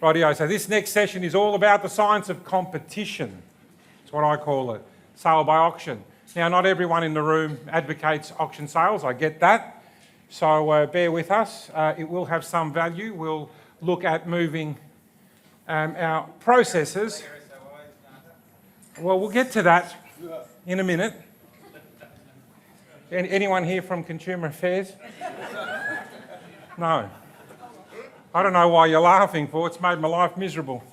Rightio, so this next session is all about the science of competition. That's what I call it, sale by auction. Now, not everyone in the room advocates auction sales, I get that. So bear with us, it will have some value. We'll look at moving our processes. Well, we'll get to that in a minute. Anyone here from Consumer Affairs? No. I don't know why you're laughing for, it's made my life miserable.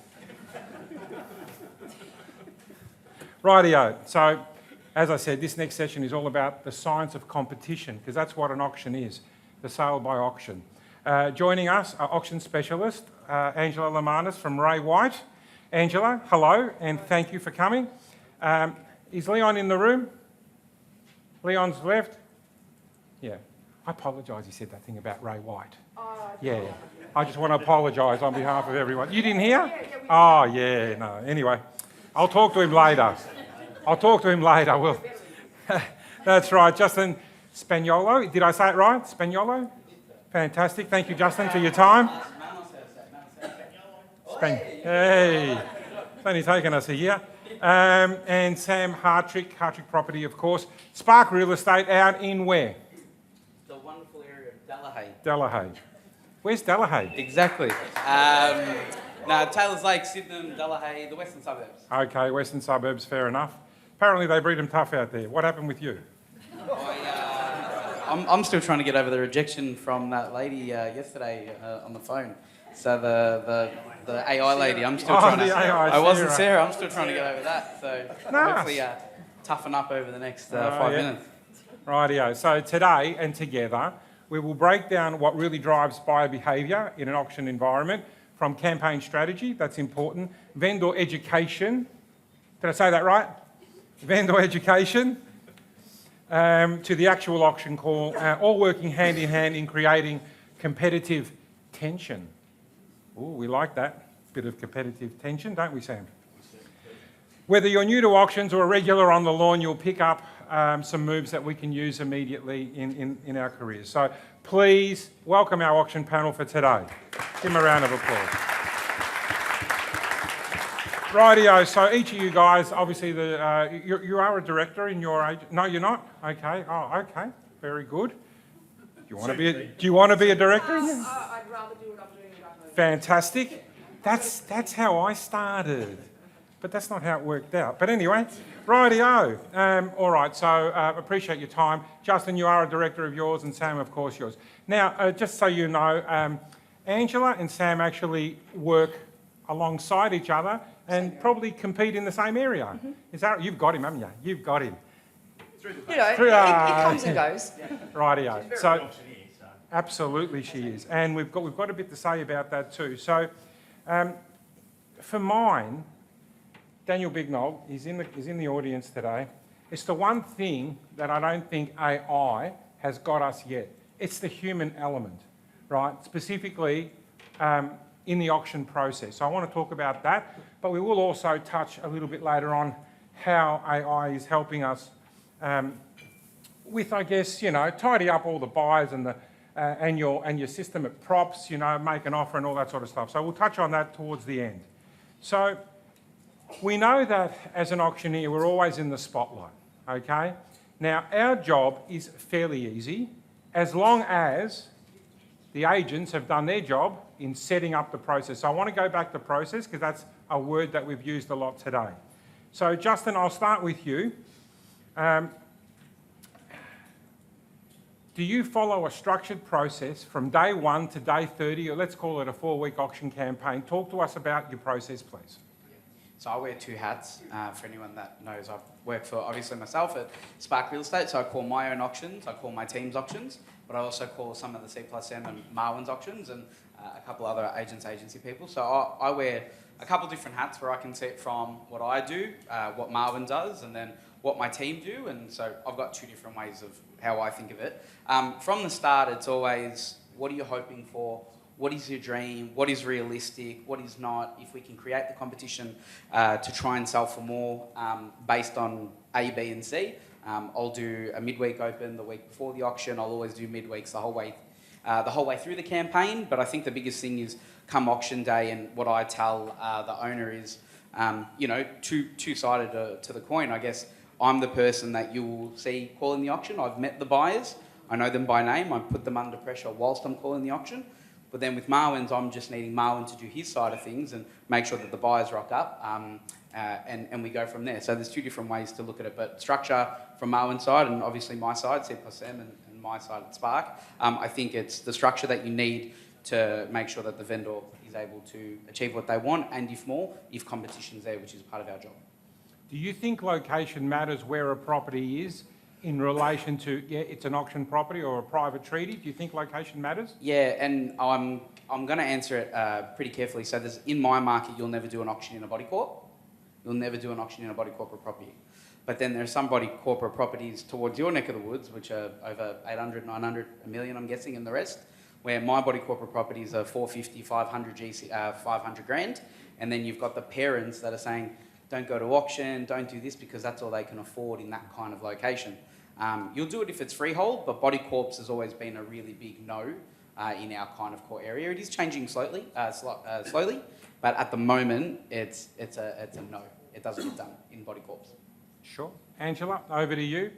Rightio, so as I said, this next session is all about the science of competition, because that's what an auction is, the sale by auction. Joining us, our auction specialist, Angela Limanis from Ray White. Angela, hello, and thank you for coming. Is Leon in the room? Leon's left? Yeah. I apologise he said that thing about Ray White. Yeah. I just want to apologise on behalf of everyone. You didn't hear? Oh, yeah, no. Anyway, I'll talk to him later. Well, that's right, Justin Spagnuolo. Did I say it right? Spagnuolo? Fantastic. Thank you, Justin, for your time. Hey, it's only taken us a year. And Sam Hartrick, Hartrick Property, of course. Spark Real Estate out in where? The wonderful area of Delahaye. Delahaye. Where's Delahaye? Exactly. Taylors Lake, Sydenham, Delahaye, the western suburbs. Okay, western suburbs, fair enough. Apparently they breed them tough out there. What happened with you? I'm still trying to get over the rejection from that lady yesterday on the phone. So the AI lady, I'm still trying to... I wasn't Sarah, I'm still trying to get over that. So hopefully toughen up over the next 5 minutes. Rightio. So today and together, we will break down what really drives buyer behaviour in an auction environment, from campaign strategy, that's important, vendor education, did I say that right? Vendor education, to the actual auction call, all working hand in hand in creating competitive tension. Ooh, we like that, bit of competitive tension, don't we, Sam? Whether you're new to auctions or a regular on the lawn, you'll pick up some moves that we can use immediately in our careers. So please welcome our auction panel for today. Give them a round of applause. Rightio, so each of you guys, obviously you are a director in your age. No, you're not? Okay, okay, very good. Do you want to be a director? I'd rather do what I'm doing in Fantastic. That's how I started. But that's not how it worked out. But anyway, rightio. All right, so appreciate your time. Justin, you are a director of yours, and Sam, of course, yours. Now, just so you know, Angela and Sam actually work alongside each other and probably compete in the same area. Mm-hmm. Is that, you've got him, haven't you? You've got him. it comes and goes. Rightio. So, absolutely she is. And we've got a bit to say about that too. So, for mine, Daniel Bignol is in the audience today. It's the one thing that I don't think AI has got us yet. It's the human element, right? Specifically in the auction process. So I want to talk about that, but we will also touch a little bit later on how AI is helping us with, I guess, tidy up all the buyers and your system at props, make an offer and all that sort of stuff. So we'll touch on that towards the end. So we know that as an auctioneer, we're always in the spotlight, okay? Now, our job is fairly easy as long as the agents have done their job in setting up the process. So I want to go back to process because that's a word that we've used a lot today. So Justin, I'll start with you. Do you follow a structured process from day 1 to day 30, or let's call it a 4-week auction campaign? Talk to us about your process, please. So I wear 2 hats. For anyone that knows, I've worked for, obviously, myself at Spark Real Estate, so I call my own auctions, I call my team's auctions, but I also call some of the C+M and Marwin's auctions and a couple other agency people. So I wear a couple different hats where I can see it from what I do, what Marwin does, and then what my team do, and so I've got 2 different ways of how I think of it. From the start, it's always, what are you hoping for? What is your dream? What is realistic? What is not? If we can create the competition to try and sell for more based on A, B and C, I'll do a midweek open the week before the auction. I'll always do midweeks the whole way the whole way through the campaign. But I think the biggest thing is come auction day, and what I tell the owner is, two-sided to the coin. I guess I'm the person that you will see calling the auction. I've met the buyers. I know them by name. I put them under pressure whilst I'm calling the auction. But then with Marwin's, I'm just needing Marwin to do his side of things and make sure that the buyers rock up, and we go from there. So there's two different ways to look at it. But structure from Marwin's side, and obviously my side, C+M, and my side at Spark, I think it's the structure that you need to make sure that the vendor is able to achieve what they want, and if more, if competition's there, which is part of our job. Do you think location matters where a property is in relation to, it's an auction property or a private treaty? Do you think location matters? Yeah, and I'm going to answer it pretty carefully. So in my market, you'll never do an auction in a body corp. You'll never do an auction in a body corporate property. But then there are some body corporate properties towards your neck of the woods, which are over 800, 900, a million, I'm guessing, and the rest, where my body corporate properties are 450, 500 500 grand. And then you've got the parents that are saying, don't go to auction, don't do this, because that's all they can afford in that kind of location. You'll do it if it's freehold, but body corps has always been a really big no in our kind of core area. It is changing slowly, but at the moment, it's a no. It doesn't get done in body corps. Sure. Angela, over to you.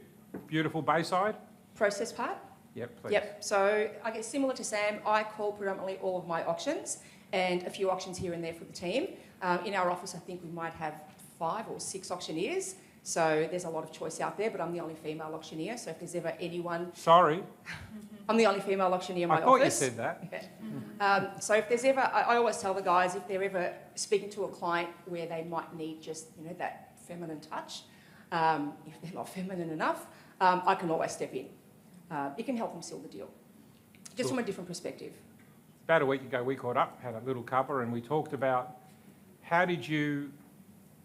Beautiful Bayside. Process part? Yep, please. Yep. So I guess similar to Sam, I call predominantly all of my auctions and a few auctions here and there for the team. In our office, I think we might have 5 or 6 auctioneers. So there's a lot of choice out there, but I'm the only female auctioneer. So if there's ever anyone... Sorry. I'm the only female auctioneer in my office. I thought office. you said that. Yeah. So if there's ever... I always tell the guys, if they're ever speaking to a client where they might need just, that feminine touch, if they're not feminine enough, I can always step in. It can help them seal the deal, just from a different perspective. About a week ago, we caught up, had a little cuppa, and we talked about how did you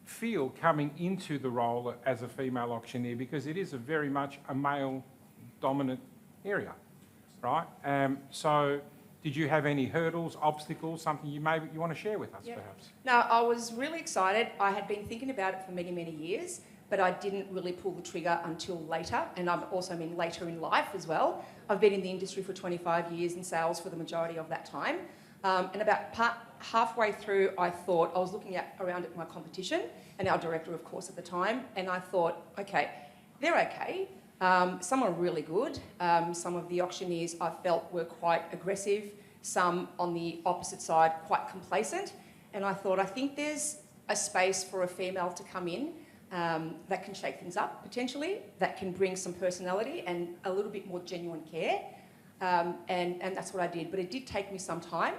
feel coming into the role as a female auctioneer, because it is very much a male-dominant area, right? So did you have any hurdles, obstacles, something you want to share with us, perhaps? No, I was really excited. I had been thinking about it for many, many years, but I didn't really pull the trigger until later, and I've also been later in life as well. I've been in the industry for 25 years in sales for the majority of that time. And about halfway through, I thought, I was looking around at my competition and our director, of course, at the time, and I thought, okay, they're okay. Some are really good. Some of the auctioneers I felt were quite aggressive. Some on the opposite side, quite complacent. And I thought, I think there's a space for a female to come in that can shake things up, potentially, that can bring some personality and a little bit more genuine care. And that's what I did. But it did take me some time.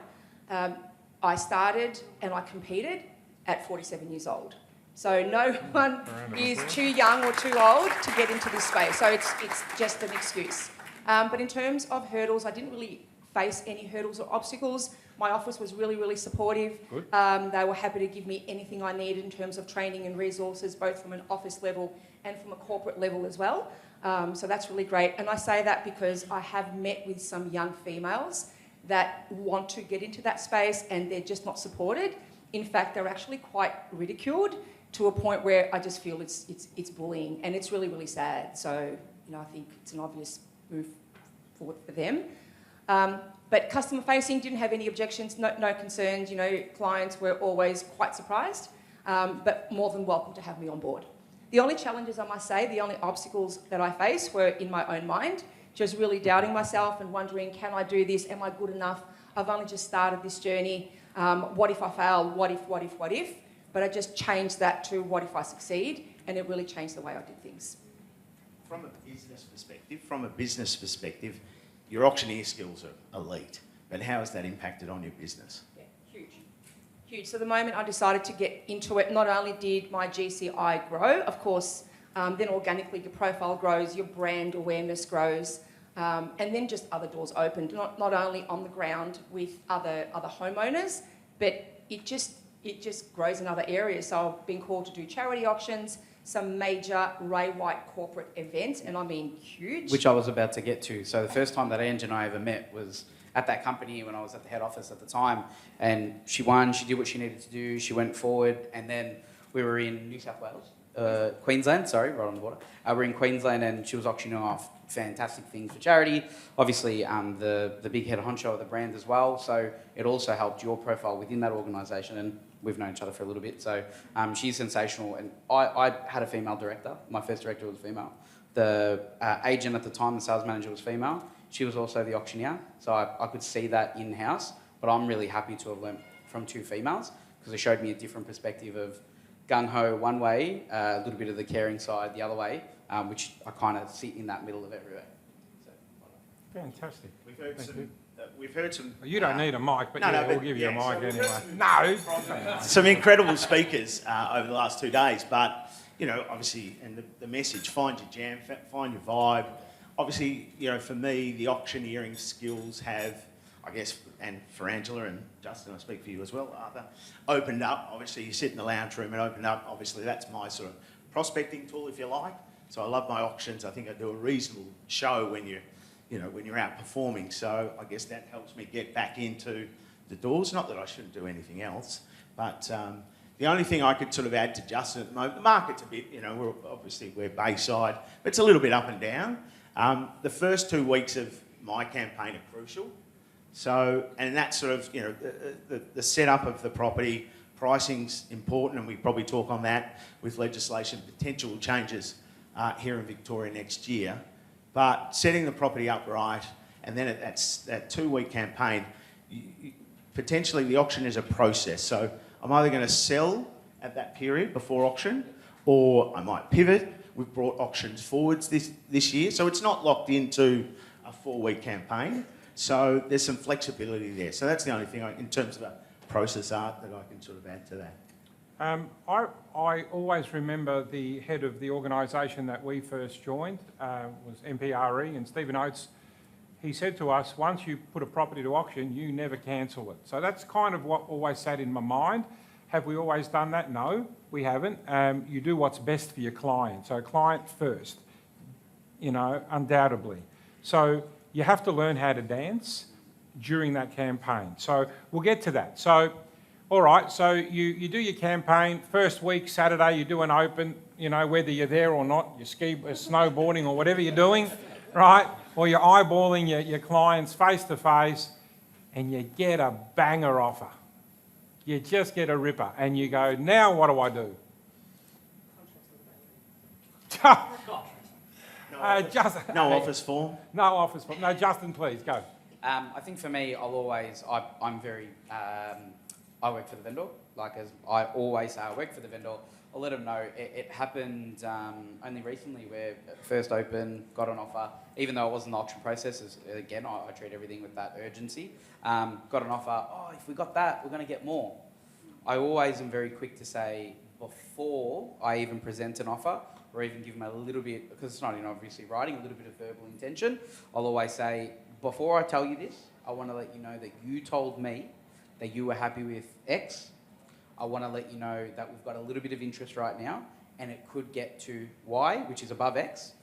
I started and I competed at 47 years old. So no one is too young or too old to get into this space. So it's just an excuse. But in terms of hurdles, I didn't really face any hurdles or obstacles. My office was really, really supportive. Good. They were happy to give me anything I needed in terms of training and resources, both from an office level and from a corporate level as well. So that's really great. And I say that because I have met with some young females that want to get into that space and they're just not supported. In fact, they're actually quite ridiculed to a point where I just feel it's bullying, and it's really, really sad. So, I think it's an obvious move forward for them. But customer facing, didn't have any objections, no concerns. Clients were always quite surprised, but more than welcome to have me on board. The only challenges, I must say, the only obstacles that I faced were in my own mind, just really doubting myself and wondering, can I do this? Am I good enough? I've only just started this journey. What if I fail? What if? But I just changed that to what if I succeed? And it really changed the way I did things. From a business perspective, your auctioneer skills are elite. But how has that impacted on your business? Yeah, huge. So the moment I decided to get into it, not only did my GCI grow, of course, then organically your profile grows, your brand awareness grows, and then just other doors opened, not only on the ground with other homeowners, but it just grows in other areas. So I've been called to do charity auctions, some major Ray White corporate events, and I mean huge. Which I was about to get to. So the first time that Ange and I ever met was at that company when I was at the head office at the time, and she won, she did what she needed to do, she went forward, and then we were in New South Wales, Queensland, sorry, right on the border. We're in Queensland and she was auctioning off fantastic things for charity. Obviously, the big head honcho of the brand as well. So it also helped your profile within that organisation, and we've known each other for a little bit. So she's sensational, and I had a female director. My first director was female. The agent at the time, the sales manager, was female. She was also the auctioneer, so I could see that in-house. But I'm really happy to have learnt from two females, because it showed me a different perspective of gung-ho one way, a little bit of the caring side the other way, which I kind of sit in that middle of everywhere. So, Fantastic. We've heard some. You don't need a mic, but we'll give you a mic anyway. No. Some incredible speakers over the last 2 days, but obviously, and the message: find your jam, find your vibe. Obviously, for me, the auctioneering skills have, I guess, and for Angela and Justin, I speak for you as well, Arthur, opened up. Obviously, you sit in the lounge room and opened up. Obviously, that's my sort of prospecting tool, if you like. So I love my auctions. I think I do a reasonable show when you're out performing. So I guess that helps me get back into the doors. Not that I shouldn't do anything else, but the only thing I could sort of add to Justin at the moment, the market's a bit, we're Bayside, but it's a little bit up and down. The first 2 weeks of my campaign are crucial. So, and that's sort of, the setup of the property, pricing's important, and we probably talk on that with legislation, potential changes here in Victoria next year. But setting the property up right, and then that 2-week campaign, potentially the auction is a process. So I'm either going to sell at that period before auction, or I might pivot. We've brought auctions forwards this year, so it's not locked into a 4-week campaign. So there's some flexibility there. So that's the only thing in terms of a process art that I can sort of add to that. I always remember the head of the organisation that we first joined was MPRE, and Stephen Oates. He said to us, once you put a property to auction, you never cancel it. So that's kind of what always sat in my mind. Have we always done that? No, we haven't. You do what's best for your client. So client first, undoubtedly. So you have to learn how to dance during that campaign. So we'll get to that. So, all right, so you do your campaign. First week, Saturday, you do an open, whether you're there or not, you ski, snowboarding or whatever you're doing, right? Or you're eyeballing your clients face to face, and you get a banger offer. You just get a ripper, and you go, now what do I do? No office form? No office form. No, Justin, please, go. I think for me, I'm very, I work for the vendor. Like, as I always say, I work for the vendor. I'll let them know. It happened only recently where first open, got an offer, even though it wasn't the auction process. Again, I treat everything with that urgency. Got an offer, if we got that, we're going to get more. I always am very quick to say, before I even present an offer, or even give them a little bit, because it's not in obviously writing, a little bit of verbal intention, I'll always say, before I tell you this, I want to let you know that you told me that you were happy with X. I want to let you know that we've got a little bit of interest right now, and it could get to Y, which is above X.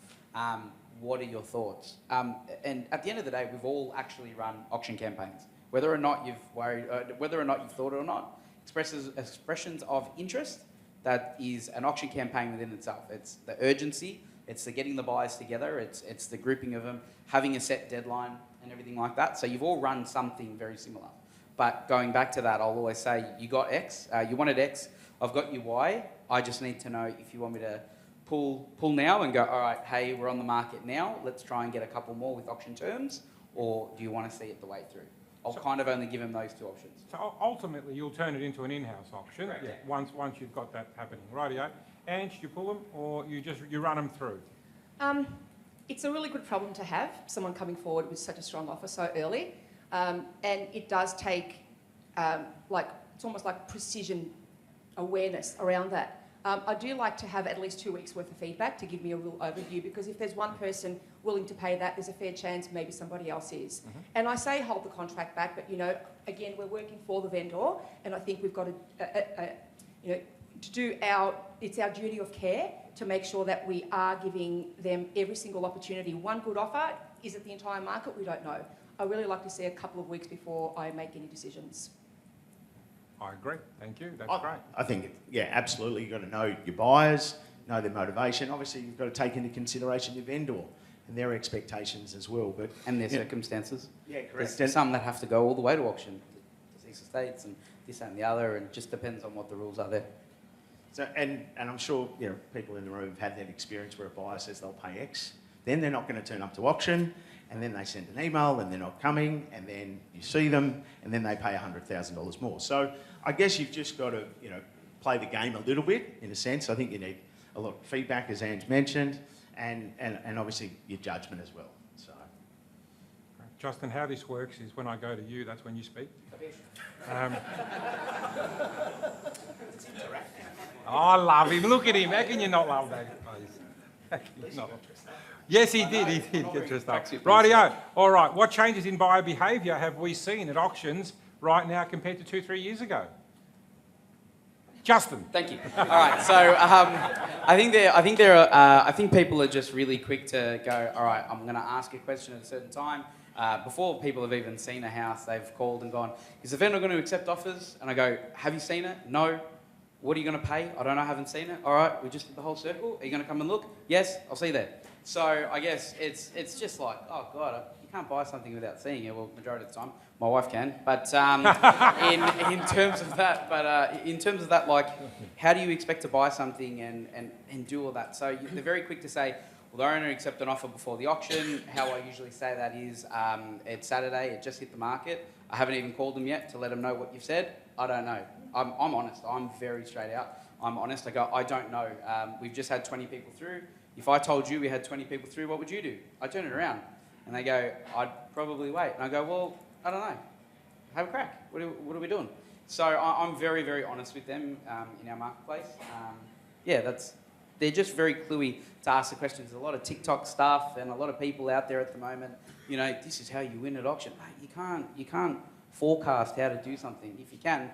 What are your thoughts? And at the end of the day, we've all actually run auction campaigns. Whether or not you've thought it or not, expressions of interest, that is an auction campaign within itself. It's the urgency, it's the getting the buyers together, it's the grouping of them, having a set deadline and everything like that. So you've all run something very similar. But going back to that, I'll always say, you got X, you wanted X, I've got you Y. I just need to know if you want me to pull now and go, all right, hey, we're on the market now, let's try and get a couple more with auction terms, or do you want to see it the way through? I'll kind of only give them those two options. So ultimately, you'll turn it into an in-house auction. Correct. Yeah, once you've got that happening. Rightio. Ange, you pull them, or you run them through? It's a really good problem to have, someone coming forward with such a strong offer so early. And it does take, it's almost like precision awareness around that. I do like to have at least 2 weeks worth of feedback to give me a real overview, because if there's one person willing to pay that, there's a fair chance maybe somebody else is. Mm-hmm. And I say hold the contract back, but again, we're working for the vendor, and I think we've got it's our duty of care to make sure that we are giving them every single opportunity. One good offer, is it the entire market? We don't know. I really like to see a couple of weeks before I make any decisions. I agree. Thank you. That's great. I think, absolutely. You've got to know your buyers, know their motivation. Obviously, you've got to take into consideration your vendor. and their expectations as well. But And their circumstances. yeah, correct. There's some that have to go all the way to auction, to 6 estates and this that, and the other, and it just depends on what the rules are there. So, and I'm sure people in the room have had that experience where a buyer says they'll pay X, then they're not going to turn up to auction, and then they send an email and they're not coming, and then you see them, and then they pay $100,000 more. So I guess you've just got to play the game a little bit, in a sense. I think you need a lot of feedback, as Ange mentioned, and obviously your judgment as well. So, Justin, how this works is when I go to you, that's when you speak. I love him. Look at him. How can you not love that face? How can you not? Yes, he did. He did get dressed up. Rightio. All right. What changes in buyer behaviour have we seen at auctions right now compared to 2-3 years ago? Justin. Thank you. All right. So I think people are just really quick to go, all right, I'm going to ask a question at a certain time. Before people have even seen a house, they've called and gone, is the vendor going to accept offers? And I go, have you seen it? No. What are you going to pay? I don't know, I haven't seen it. All right, we just did the whole circle. Are you going to come and look? Yes, I'll see you there. So I guess it's just like, oh God, you can't buy something without seeing it. Well, majority of the time, my wife can. But in terms of that, like, how do you expect to buy something and do all that? So they're very quick to say, well, they're only accept an offer before the auction. How I usually say that is, it's Saturday, it just hit the market. I haven't even called them yet to let them know what you've said. I don't know. I'm honest. I'm very straight out. I'm honest. I go, I don't know. We've just had 20 people through. If I told you we had 20 people through, what would you do? I'd turn it around. And they go, I'd probably wait. And I go, well, I don't know. Have a crack. What are we doing? So I'm very, very honest with them in our marketplace. They're just very cluey to ask the questions. There's a lot of TikTok stuff and a lot of people out there at the moment. This is how you win at auction. Mate, you can't forecast how to do something. If you can,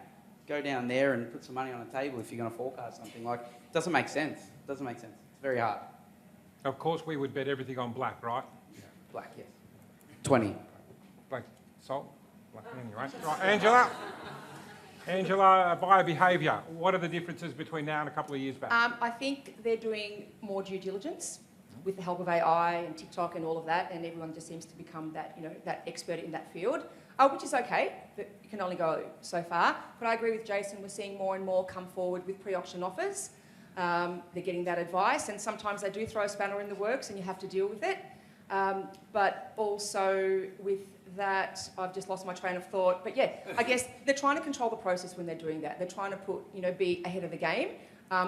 go down there and put some money on a table if you're going to forecast something. Like, it doesn't make sense. It doesn't make sense. It's very hard. Of course, we would bet everything on black, right? Black, yes. 20. Black salt. Black, anyway. Right, Angela, buyer behaviour. What are the differences between now and a couple of years back? I think they're doing more due diligence with the help of AI and TikTok and all of that, and everyone just seems to become that, that expert in that field, which is okay, but you can only go so far. But I agree with Jason, we're seeing more and more come forward with pre-auction offers. They're getting that advice, and sometimes they do throw a spanner in the works and you have to deal with it. But also with that, I've just lost my train of thought. But yeah, I guess they're trying to control the process when they're doing that. They're trying to be ahead of the game.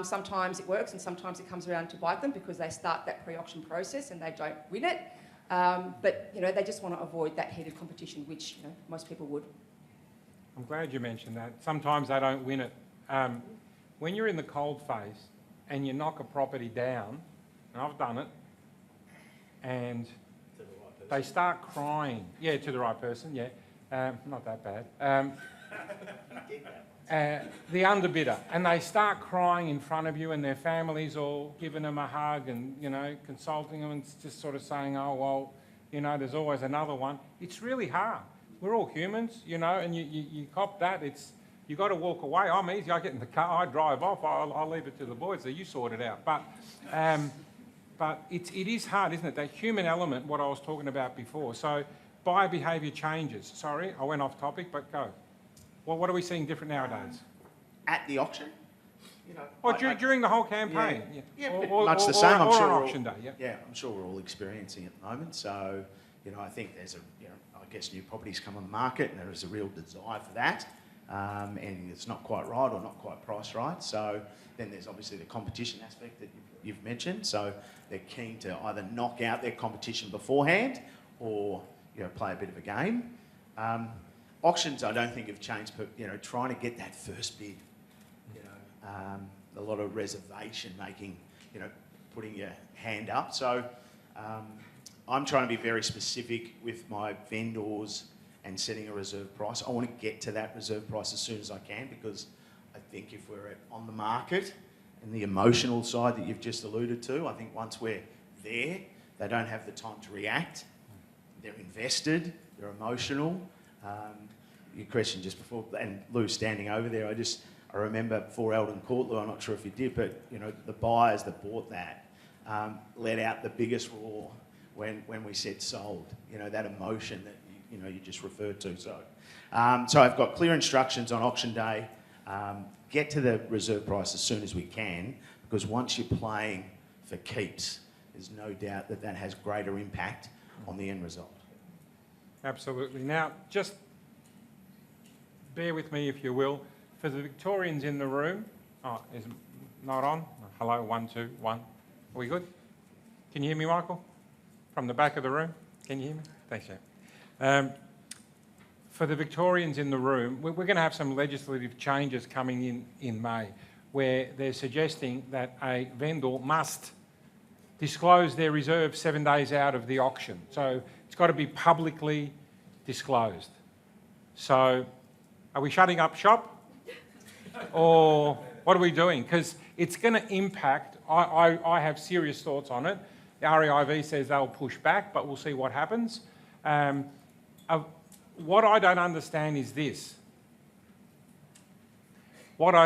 Sometimes it works and sometimes it comes around to bite them because they start that pre-auction process and they don't win it. But they just want to avoid that heated competition, which most people would. I'm glad you mentioned that. Sometimes they don't win it. When you're in the cold phase and you knock a property down, and I've done it, and they start crying. Yeah, to the right person, yeah. Not that bad. The underbidder, and they start crying in front of you and their families all giving them a hug and, consulting them and just sort of saying, oh, well, there's always another one. It's really hard. We're all humans, and you cop that. You got to walk away. I'm easy. I get in the car, I drive off. I'll leave it to the boys. So you sort it out. But it is hard, isn't it? That human element, what I was talking about before. So buyer behaviour changes. Sorry, I went off topic, but go. Well, what are we seeing different nowadays? At the auction? During the whole campaign. Yeah, Or much the same. I'm sure on auction day. Yeah, I'm sure we're all experiencing at the moment. So, I think there's I guess new properties come on the market and there is a real desire for that. And it's not quite right or not quite priced right. So then there's obviously the competition aspect that you've mentioned. So they're keen to either knock out their competition beforehand or play a bit of a game. Auctions, I don't think have changed, but trying to get that first bid. A lot of reservation making, putting your hand up. So I'm trying to be very specific with my vendors and setting a reserve price. I want to get to that reserve price as soon as I can because I think if we're on the market and the emotional side that you've just alluded to, I think once we're there, they don't have the time to react. They're invested, they're emotional. Your question just before, and Lou standing over there, I remember before Eldon Court, Lou, I'm not sure if you did, but the buyers that bought that let out the biggest roar when we said sold, that emotion that you just referred to. So I've got clear instructions on auction day. Get to the reserve price as soon as we can, because once you're playing for keeps, there's no doubt that has greater impact on the end result. Absolutely. Now, just bear with me if you will. For the Victorians in the room, is it not on? Hello, 1, 2, 1. Are we good? Can you hear me, Michael? From the back of the room? Can you hear me? Thanks, Sam. For the Victorians in the room, we're going to have some legislative changes coming in May, where they're suggesting that a vendor must disclose their reserve 7 days out of the auction. So it's got to be publicly disclosed. So are we shutting up shop? Or what are we doing? Because it's going to impact, I have serious thoughts on it. The REIV says they'll push back, but we'll see what happens. What I don't understand is this. Why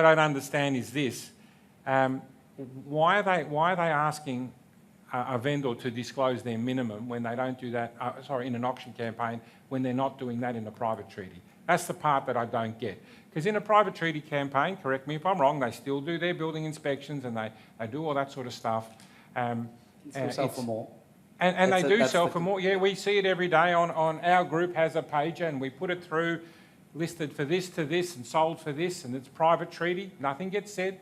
are they asking a vendor to disclose their minimum when they don't do that, in an auction campaign, when they're not doing that in a private treaty? That's the part that I don't get. Because in a private treaty campaign, correct me if I'm wrong, they still do their building inspections and they do all that sort of stuff. Still sell for more. And they do sell for more. Yeah, we see it every day on our group has a pager and we put it through, listed for this to this and sold for this, and it's private treaty. Nothing gets said.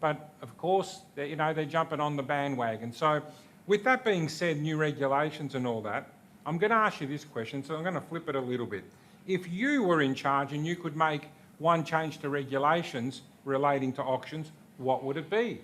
But of course, they're jumping on the bandwagon. So with that being said, new regulations and all that, I'm going to ask you this question, so I'm going to flip it a little bit. If you were in charge and you could make one change to regulations relating to auctions, what would it be?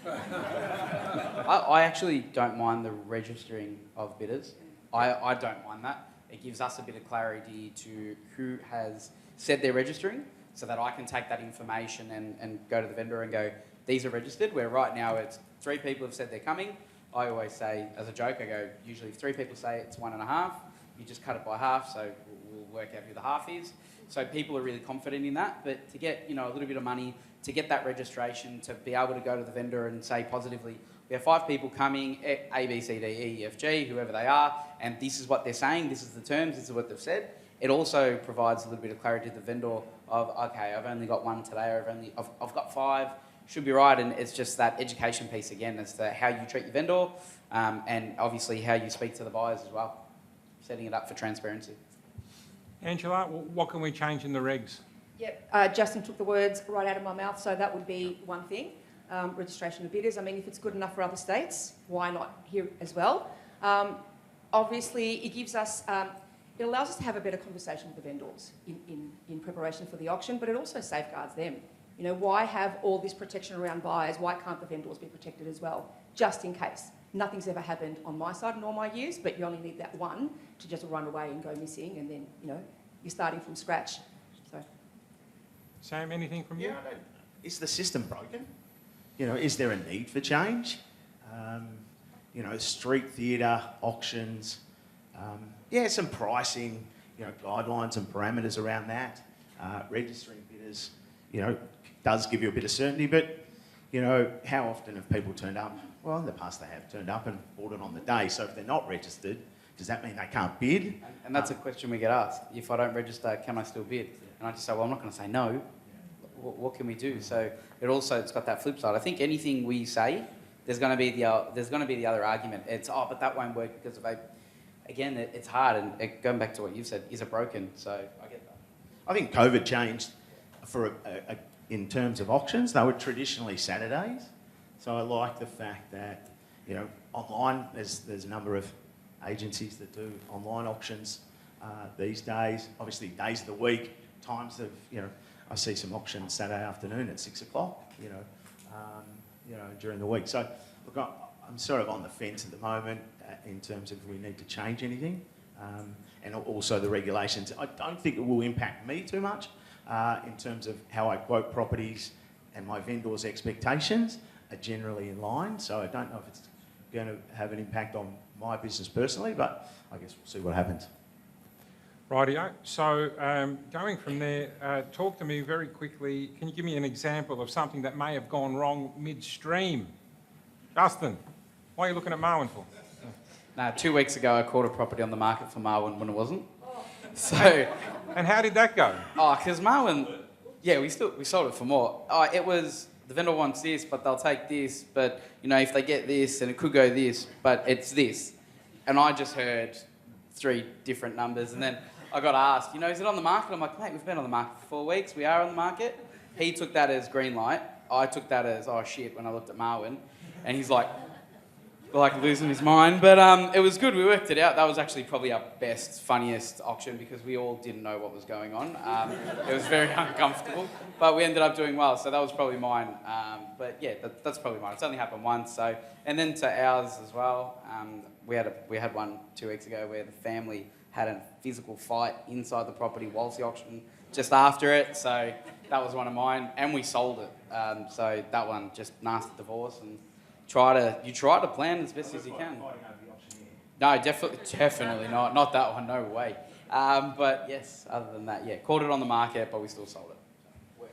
I actually don't mind the registering of bidders. I don't mind that. It gives us a bit of clarity to who has said they're registering, so that I can take that information and go to the vendor and go, these are registered, where right now it's 3 people have said they're coming. I always say, as a joke, I go, usually if 3 people say it's 1.5, you just cut it by half, so we'll work out who the half is. So people are really confident in that, but to get a little bit of money, to get that registration, to be able to go to the vendor and say positively, we have 5 people coming, A, B, C, D, E, F, G, whoever they are, and this is what they're saying, this is the terms, this is what they've said. It also provides a little bit of clarity to the vendor of, okay, I've only got 1 today, I've got 5, should be right, and it's just that education piece again as to how you treat your vendor, and obviously how you speak to the buyers as well, setting it up for transparency. Angela, what can we change in the regs? Yep, Justin took the words right out of my mouth, so that would be one thing. Registration of bidders. I mean, if it's good enough for other states, why not here as well? Obviously, it gives us, it allows us to have a better conversation with the vendors in preparation for the auction, but it also safeguards them. Why have all this protection around buyers? Why can't the vendors be protected as well? Just in case. Nothing's ever happened on my side in all my years, but you only need that one to just run away and go missing, and then, you're starting from scratch. So, Sam, anything from you? Yeah, is the system broken? Is there a need for change? Street theatre, auctions, some pricing, guidelines and parameters around that. Registering bidders, does give you a bit of certainty, but, how often have people turned up? Well, in the past they have turned up and bought it on the day, so if they're not registered, does that mean they can't bid? And that's a question we get asked. If I don't register, can I still bid? And I just say, well, I'm not going to say no. What can we do? So it's got that flip side. I think anything we say, there's going to be the other argument. It's but that won't work because of again, it's hard. And going back to what you've said, is it broken? So I get that. I think COVID changed in terms of auctions. They were traditionally Saturdays, so I like the fact that online there's a number of agencies that do online auctions these days. Obviously, days of the week, times of I see some auctions Saturday afternoon at 6 o'clock, during the week. So, look, I'm sort of on the fence at the moment in terms of if we need to change anything. And also the regulations. I don't think it will impact me too much in terms of how I quote properties, and my vendors' expectations are generally in line. So I don't know if it's going to have an impact on my business personally, but I guess we'll see what happens. Rightio. So going from there, talk to me very quickly. Can you give me an example of something that may have gone wrong midstream Justin, what are you looking at Marwin for? Nah, 2 weeks ago I called a property on the market for Marwin when it wasn't. So, And how did that go? because Marwin, yeah, we sold it for more. It was, the vendor wants this, but they'll take this, but, if they get this, and it could go this, but it's this. And I just heard 3 different numbers, and then I got asked, is it on the market? I'm like, mate, we've been on the market for 4 weeks. We are on the market. He took that as green light. I took that as, oh, shit, when I looked at Marwin. And he's like losing his mind. But it was good. We worked it out. That was actually probably our best, funniest auction because we all didn't know what was going on. It was very uncomfortable. But we ended up doing well. So that was probably mine. But yeah, that's probably mine. It's only happened once. So, and then to ours as well. We had one 2 weeks ago where the family had a physical fight inside the property whilst the auction just after it. So that was one of mine, and we sold it. So that one, just nasty divorce, and you try to plan as best as you can. No, definitely not. Not that one, no way. But yes, other than that, yeah, called it on the market, but we still sold it.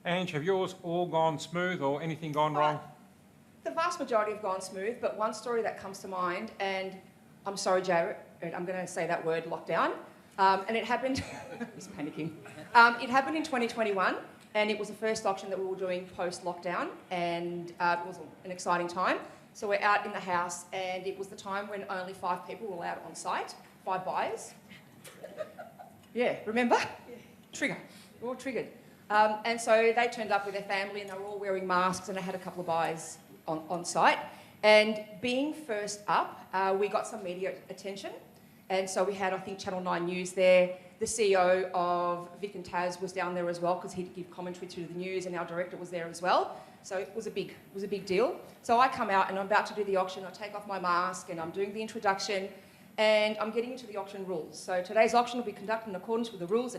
Ange, have yours all gone smooth or anything gone wrong? The vast majority have gone smooth, but one story that comes to mind, and I'm sorry, Jared, I'm going to say that word, lockdown, and it happened, he's panicking. It happened in 2021, and it was the first auction that we were doing post-lockdown, and it was an exciting time. So we're out in the house, and it was the time when only 5 people were allowed on site, 5 buyers. Yeah, remember? Trigger, we're all triggered. And so they turned up with their family, and they were all wearing masks, and I had a couple of buyers on site. And being first up, we got some media attention. And so we had, I think, Channel 9 News there. The CEO of Vic and Taz was down there as well because he'd give commentary to the news, and our director was there as well. So it was a big deal. So I come out and I'm about to do the auction. I take off my mask and I'm doing the introduction, and I'm getting into the auction rules. So today's auction will be conducted in accordance with the rules,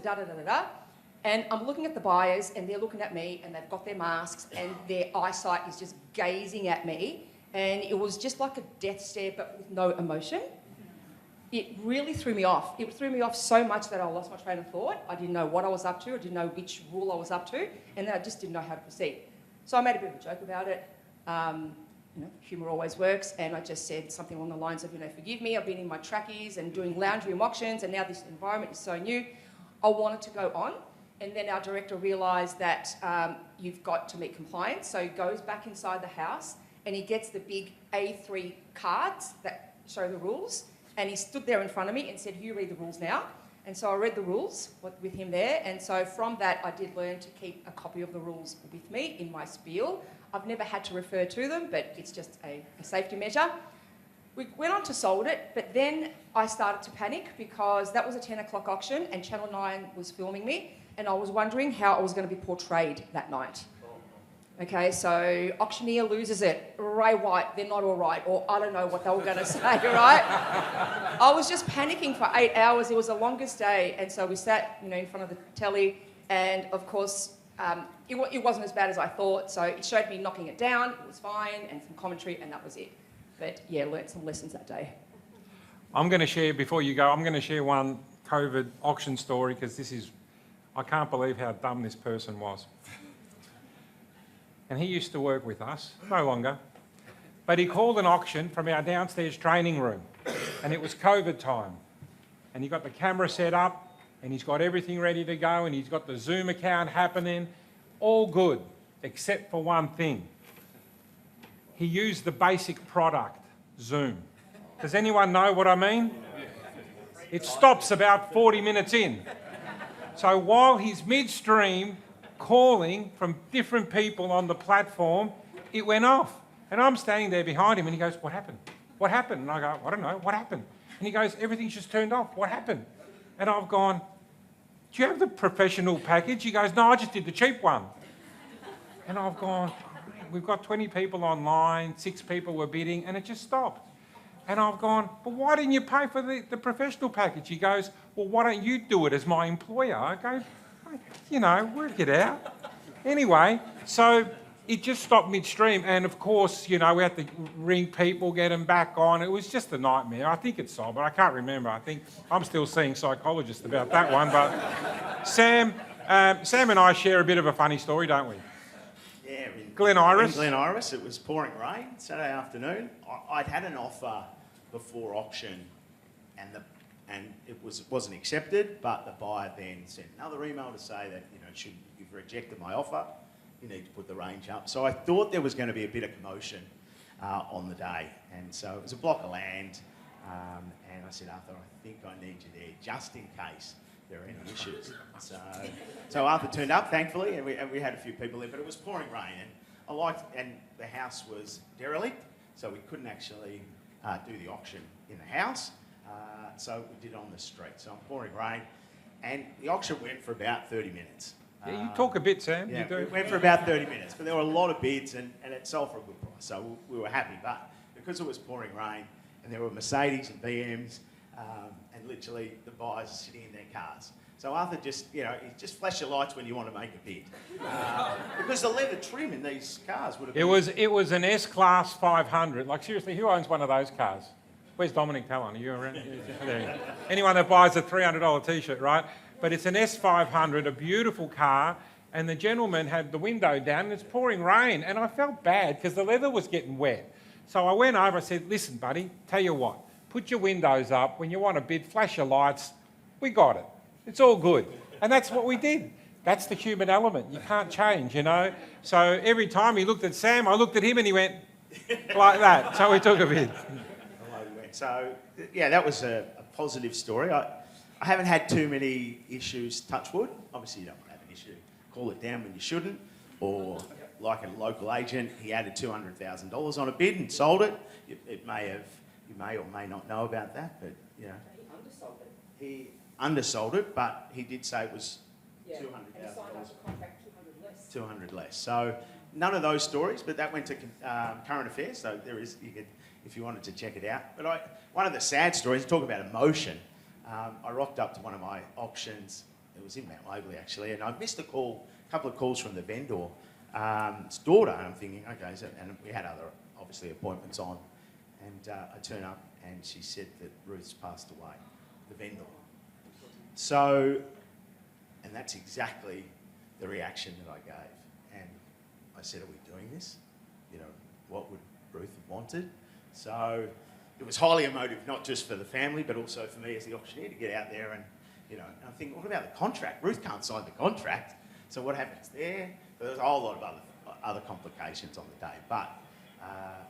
And I'm looking at the buyers, and they're looking at me, and they've got their masks, and their eyesight is just gazing at me. And it was just like a death stare, but with no emotion. It really threw me off. It threw me off so much that I lost my train of thought. I didn't know what I was up to. I didn't know which rule I was up to. And then I just didn't know how to proceed. So I made a bit of a joke about it. Humour always works. And I just said something along the lines of, forgive me, I've been in my trackies and doing lounge room auctions, and now this environment is so new. I wanted to go on. And then our director realised that you've got to meet compliance. So he goes back inside the house, and he gets the big A3 cards that show the rules. And he stood there in front of me and said, you read the rules now. And so I read the rules with him there. And so from that, I did learn to keep a copy of the rules with me in my spiel. I've never had to refer to them, but it's just a safety measure. We went on to sold it, but then I started to panic because that was a 10 o'clock auction and Channel 9 was filming me. And I was wondering how I was going to be portrayed that night. Okay, so auctioneer loses it. Ray White, they're not all right. Or I don't know what they were going to say, right? I was just panicking for 8 hours. It was the longest day. And so we sat, in front of the telly. And of course, it wasn't as bad as I thought. So it showed me knocking it down. It was fine. And some commentary, and that was it. But yeah, learnt some lessons that day. I'm going to share, before you go, I'm going to share one COVID auction story because I can't believe how dumb this person was. And he used to work with us, no longer. But he called an auction from our downstairs training room. And it was COVID time. And he got the camera set up, and he's got everything ready to go, and he's got the Zoom account happening. All good, except for one thing. He used the basic product, Zoom. Does anyone know what I mean? It stops about 40 minutes in. So while he's midstream, calling from different people on the platform, it went off. And I'm standing there behind him and he goes, what happened? What happened? And I go, I don't know, what happened? And he goes, everything's just turned off, what happened? And I've gone, do you have the professional package? He goes, no, I just did the cheap one. And I've gone, we've got 20 people online, 6 people were bidding, and it just stopped. And I've gone, well, why didn't you pay for the professional package? He goes, well, why don't you do it as my employer? I go, work it out. Anyway, so it just stopped midstream. And of course, we had to ring people, get them back on. It was just a nightmare. I think it's solved, but I can't remember. I think I'm still seeing psychologists about that one. But Sam and I share a bit of a funny story, don't we? Yeah, in Glen Iris. In Glen Iris, it was pouring rain Saturday afternoon. I'd had an offer before auction, and it wasn't accepted. But the buyer then sent another email to say that you've rejected my offer. You need to put the range up. So I thought there was going to be a bit of commotion on the day, and so it was a block of land. And I said, Arthur, I think I need you there just in case there are any issues. So Arthur turned up, thankfully, and we had a few people there, but it was pouring rain, and the house was derelict, so we couldn't actually do the auction in the house. So we did it on the street. So I'm pouring rain, and the auction went for about 30 minutes. Yeah, you talk a bit, Sam. Yeah, You do. it went for about 30 minutes, but there were a lot of bids, and it sold for a good price, so we were happy. But because it was pouring rain, and there were Mercedes and BMs, and literally the buyers sitting in their cars. So Arthur just flash your lights when you want to make a bid. Because the leather trim in these cars would have been... It was an S-Class 500. Like, seriously, who owns one of those cars? Where's Dominic Talon? Are you around? There you go. Anyone that buys a $300 T-shirt, right? But it's an S500, a beautiful car, and the gentleman had the window down, and it's pouring rain, and I felt bad because the leather was getting wet. So I went over, I said, listen, buddy, tell you what, put your windows up. When you want to bid, flash your lights. We got it. It's all good. And that's what we did. That's the human element. You can't change, So every time he looked at Sam, I looked at him and he went like that. So we took a bid. So, yeah, that was a positive story. I haven't had too many issues, touch wood. Obviously, you don't want to have an issue. Call it down when you shouldn't. Or, like a local agent, he added $200,000 on a bid and sold it. You may or may not know about that, but, He undersold it. He undersold it, but he did say it was $200,000. And he signed up a contract 200 less. 200 less. So none of those stories, but that went to current affairs. So there is, you could, if you wanted to check it out. But one of the sad stories, talk about emotion. I rocked up to one of my auctions. It was in Mount Waverley actually, and I missed a couple of calls from the vendor's daughter. And I'm thinking, okay, and we had other obviously appointments on, and I turn up and she said that Ruth's passed away, the vendor. So, and that's exactly the reaction that I gave. And I said, are we doing this? What would Ruth have wanted? So it was highly emotive, not just for the family, but also for me as the auctioneer to get out there and, I'm thinking, what about the contract? Ruth can't sign the contract. So what happens there? But there's a whole lot of other complications on the day. But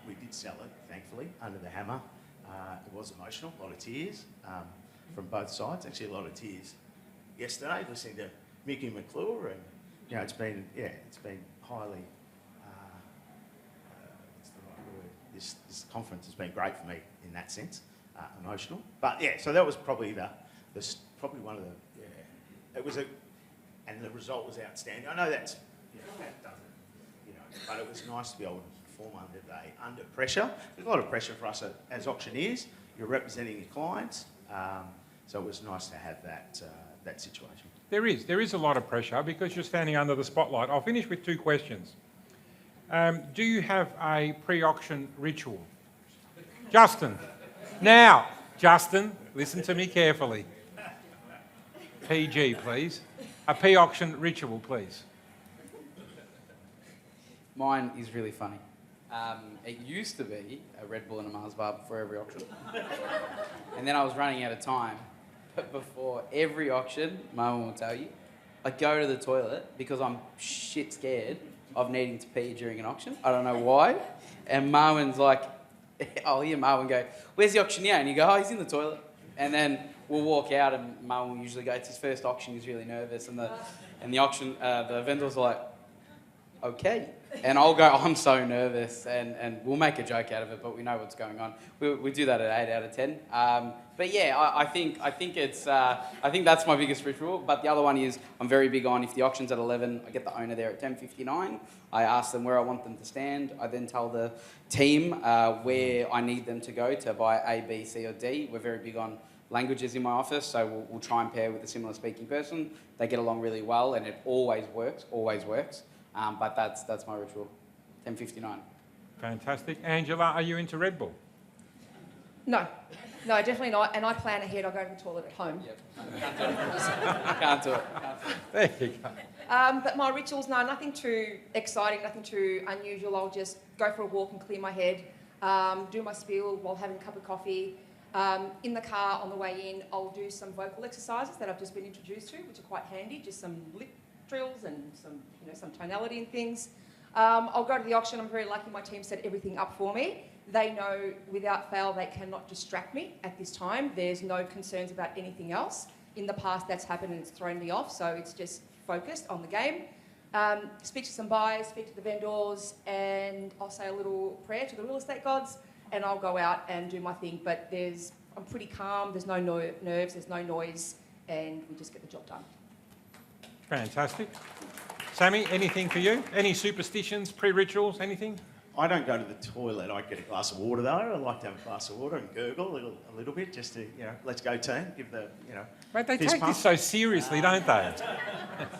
we did sell it, thankfully, under the hammer. It was emotional, a lot of tears from both sides. Actually, a lot of tears yesterday, listening to Mickey McClure, and it's been highly. What's the right word? This conference has been great for me in that sense, emotional. But yeah, so that was probably probably one of the It was and the result was outstanding. I know that doesn't, but it was nice to be able to perform under pressure. There's a lot of pressure for us as auctioneers. You're representing your clients, so it was nice to have that situation. There is a lot of pressure because you're standing under the spotlight. I'll finish with two questions. Do you have a pre-auction ritual? Justin. Now, Justin, listen to me carefully. PG, please. A pre-auction ritual, please. Mine is really funny. It used to be a Red Bull and a Mars bar before every auction. And then I was running out of time. But before every auction, Mum will tell you, I go to the toilet because I'm shit scared of needing to pee during an auction. I don't know why. And Marwin's like, I'll hear Marwin go, where's the auctioneer? And you go, oh, he's in the toilet. And then we'll walk out and Marwin will usually go, it's his first auction, he's really nervous. And the auction, the vendors are like, okay. And I'll go, I'm so nervous, and we'll make a joke out of it, but we know what's going on. We do that at 8 out of 10. But yeah, I think that's my biggest ritual. But the other one is I'm very big on if the auction's at 11, I get the owner there at 10:59. I ask them where I want them to stand. I then tell the team where I need them to go to buy A, B, C, or D. We're very big on languages in my office, so we'll try and pair with a similar speaking person. They get along really well, and it always works. But that's my ritual. 10:59. Fantastic. Angela, are you into Red Bull? No, definitely not. And I plan ahead. I go to the toilet at home. Yep. Can't do it. There you go. But my rituals, no, nothing too exciting, nothing too unusual. I'll just go for a walk and clear my head, do my spiel while having a cup of coffee. In the car on the way in, I'll do some vocal exercises that I've just been introduced to, which are quite handy, just some lip drills and some tonality and things. I'll go to the auction. I'm very lucky my team set everything up for me. They know without fail they cannot distract me at this time. There's no concerns about anything else. In the past that's happened and it's thrown me off, so it's just focused on the game. Speak to some buyers, speak to the vendors, and I'll say a little prayer to the real estate gods, and I'll go out and do my thing. But I'm pretty calm, there's no nerves, there's no noise, and we just get the job done. Fantastic. Sammy, anything for you? Any superstitions, pre-rituals, anything? I don't go to the toilet. I get a glass of water though. I like to have a glass of water and gurgle a little bit just to, let's go team. Give the, Mate, they fist take pump. this so seriously, don't they?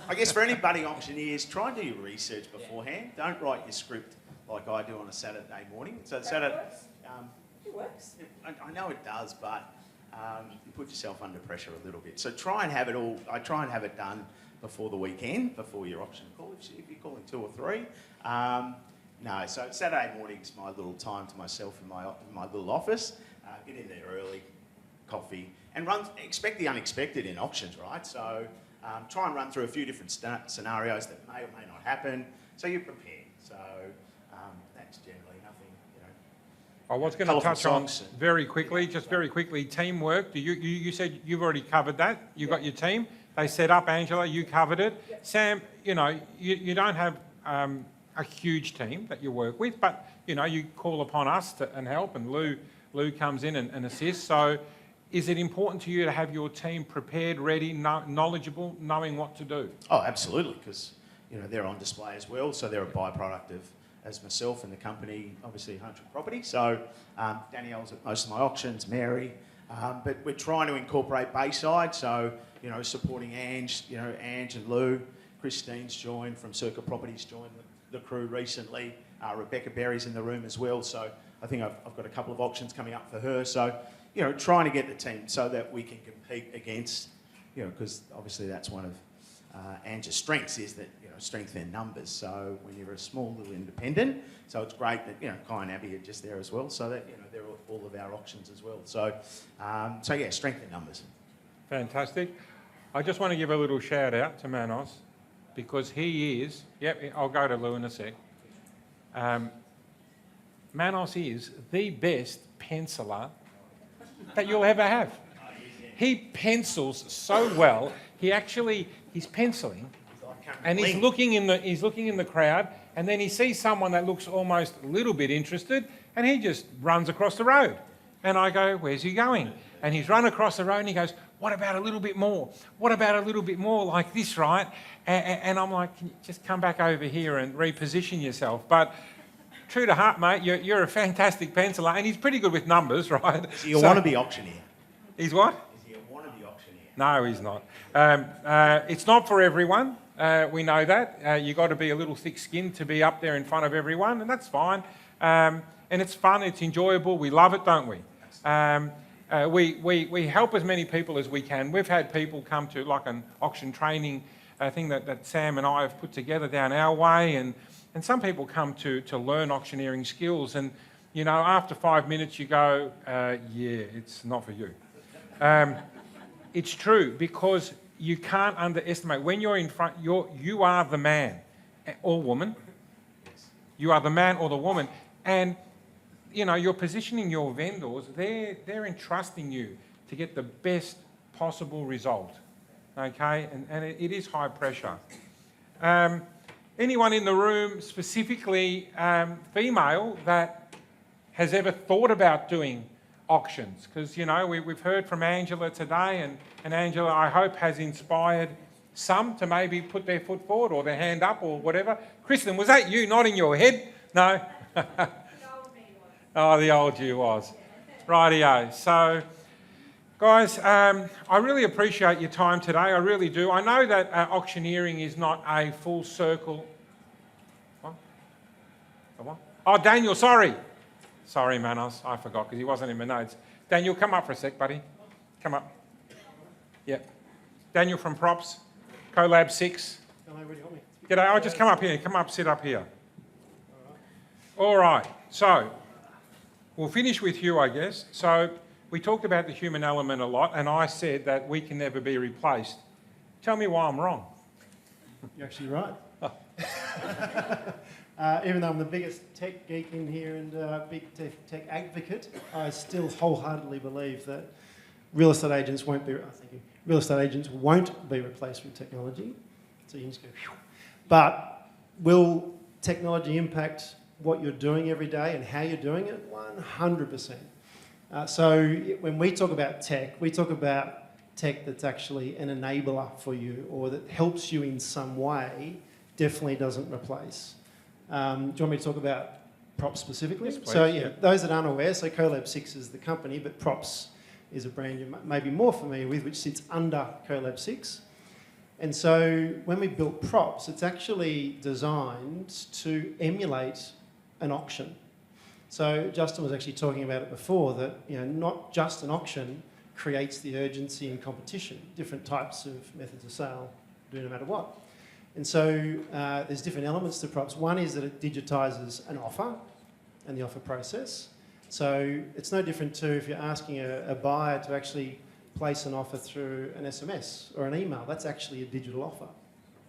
I guess for any budding auctioneers, try and do your research beforehand. Don't write your script like I do on a Saturday morning. So Saturday, It works. I know it does, but you put yourself under pressure a little bit. So try and have it all. I try and have it done before the weekend, before your auction call. If you're calling 2 or 3. No, so Saturday morning's my little time to myself in my little office. Get in there early, coffee, and expect the unexpected in auctions, right? So try and run through a few different scenarios that may or may not happen, so you're prepared. So that's generally nothing, I was going to touch on very quickly, teamwork. You said you've already covered that. You've got your team. They set up, Angela, you covered it. Yep. Sam, you don't have a huge team that you work with, but, you call upon us and help, and Lou comes in and assists. So is it important to you to have your team prepared, ready, knowledgeable, knowing what to do? Oh, absolutely, because, they're on display as well, so they're a byproduct of, as myself and the company, obviously Hartrick Property. So Danielle's at most of my auctions, Mary, but we're trying to incorporate Bayside, so, supporting Ange, Ange and Lou. Christine's joined from Circa Properties, joined the crew recently. Rebecca Berry's in the room as well, so I think I've got a couple of auctions coming up for her. So, trying to get the team so that we can compete against, because obviously that's one of Ange's strengths is that, strength in numbers. So when you're a small little independent, so it's great that, Kai and Abby are just there as well, so that, they're all of our auctions as well. So, yeah, strength in numbers. Fantastic. I just want to give a little shout out to Manos, because he is, I'll go to Lou in a sec. Manos is the best penciler that you'll ever have. He pencils so well. He's penciling, and he's looking in the crowd, and then he sees someone that looks almost a little bit interested, and he just runs across the road. And I go, where's he going? And he's run across the road, and he goes, what about a little bit more? What about a little bit more like this, right? And I'm like, can you just come back over here and reposition yourself? But true to heart, mate, you're a fantastic penciler, and he's pretty good with numbers, right? Is he a wannabe auctioneer? He's what? Is he a wannabe auctioneer? No, he's not. It's not for everyone. We know that. You've got to be a little thick-skinned to be up there in front of everyone, and that's fine. And it's fun, it's enjoyable. We love it, don't we? We help as many people as we can. We've had people come to like an auction training thing that Sam and I have put together down our way, and some people come to learn auctioneering skills, and after 5 minutes you go, it's not for you. It's true, because you can't underestimate when you're in front. You are the man or woman. You are the man or the woman, and you're positioning your vendors. They're entrusting you to get the best possible result. Okay, and it is high pressure. Anyone in the room, specifically female, that has ever thought about doing auctions? Because we've heard from Angela today, and Angela, I hope, has inspired some to maybe put their foot forward or their hand up or whatever. Kristen, was that you nodding your head? No. Oh, the old you was. Rightio. So, guys, I really appreciate your time today. I really do. I know that auctioneering is not a full circle. What? What? Oh, Daniel, sorry. Sorry, Manos. I forgot because he wasn't in my notes. Daniel, come up for a sec, buddy. Come up. Yeah. Daniel from Props, Collab 6. Hello, everybody. G'day, I'll just come up here. Come up, sit up here. All right, so we'll finish with Hugh, I guess. So we talked about the human element a lot, and I said that we can never be replaced. Tell me why I'm wrong. You're actually right. Even though I'm the biggest tech geek in here and big tech advocate, I still wholeheartedly believe that real estate agents won't be. Real estate agents won't be replaced with technology. So you can just go. Phew. But will technology impact what you're doing every day and how you're doing it? 100%. So when we talk about tech, we talk about tech that's actually an enabler for you or that helps you in some way. Definitely doesn't replace. Do you want me to talk about Props specifically? Yes, please. So yeah, those that aren't aware, so Colab 6 is the company, but Props is a brand you may be more familiar with, which sits under Colab 6. And so when we built Props, it's actually designed to emulate an auction. So Justin was actually talking about it before, that not just an auction creates the urgency and competition. Different types of methods of sale do no matter what. And so there's different elements to Props. One is that it digitises an offer and the offer process. So it's no different to if you're asking a buyer to actually place an offer through an SMS or an email. That's actually a digital offer.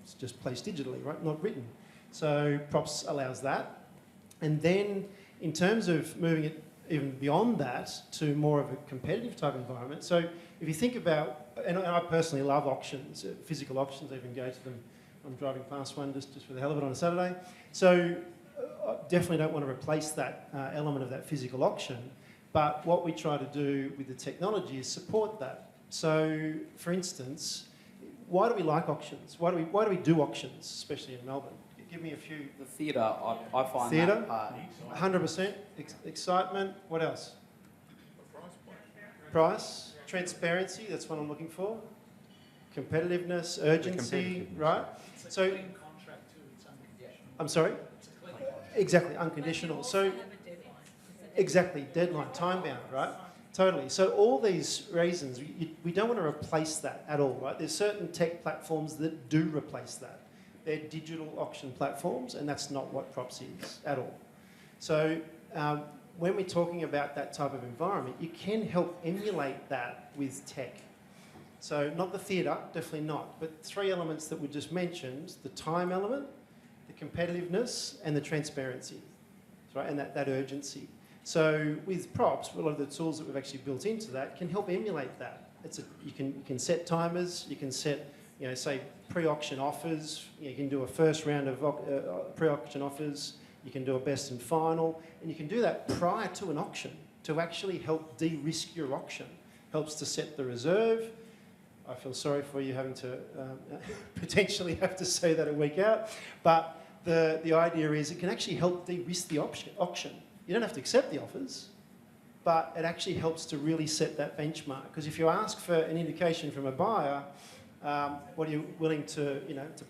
It's just placed digitally, right? Not written. So Props allows that. And then in terms of moving it even beyond that to more of a competitive type environment. So if you think about, and I personally love auctions, physical auctions, I even go to them. I'm driving past one just for the hell of it on a Saturday. So I definitely don't want to replace that element of that physical auction. But what we try to do with the technology is support that. So, for instance, why do we like auctions? Why do we do auctions, especially in Melbourne? Give me a few. The theatre, I find Theatre, that part. 100%. Excitement. What else? Price. Transparency, that's what I'm looking for. Competitiveness, urgency, right? It's a clean contract too, it's unconditional. I'm sorry? It's a clean Exactly, unconditional. So, exactly, deadline, time bound, right? Totally. So all these reasons, we don't want to replace that at all, right? There's certain tech platforms that do replace that. They're digital auction platforms, and that's not what Props is at all. So when we're talking about that type of environment, you can help emulate that with tech. So not the theatre, definitely not, but three elements that we just mentioned, the time element, the competitiveness, and the transparency, right? And that urgency. So with Props, a lot of the tools that we've actually built into that can help emulate that. You can set timers, you can set, say pre-auction offers, you can do a first round of pre-auction offers, you can do a best and final, and you can do that prior to an auction to actually help de-risk your auction. Helps to set the reserve. I feel sorry for you having to potentially have to say that a week out, but the idea is it can actually help de-risk the auction. You don't have to accept the offers, but it actually helps to really set that benchmark. Because if you ask for an indication from a buyer, what are you willing to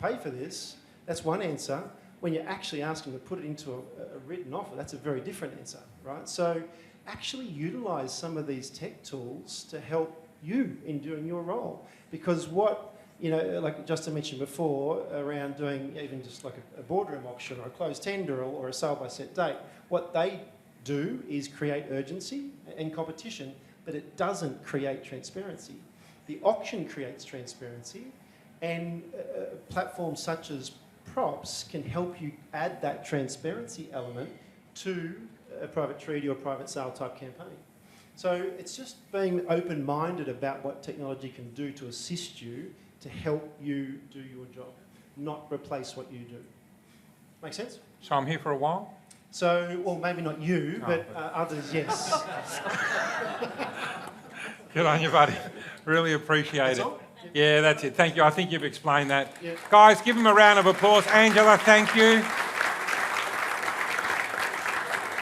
pay for this? That's one answer. When you actually ask them to put it into a written offer, that's a very different answer, right? So actually utilise some of these tech tools to help you in doing your role. Because what, like Justin mentioned before, around doing even just like a boardroom auction or a closed tender or a sale by set date, what they do is create urgency and competition, but it doesn't create transparency. The auction creates transparency, and platforms such as Props can help you add that transparency element to a private treaty or private sale type campaign. So it's just being open-minded about what technology can do to assist you to help you do your job, not replace what you do. Make sense? So I'm here for a while? So, well, maybe not you, but others, yes. Good on you, buddy. Really appreciate That's it. all? Yeah, that's it. Thank you. I think you've explained that. Yeah. Guys, give them a round of applause. Angela, thank you.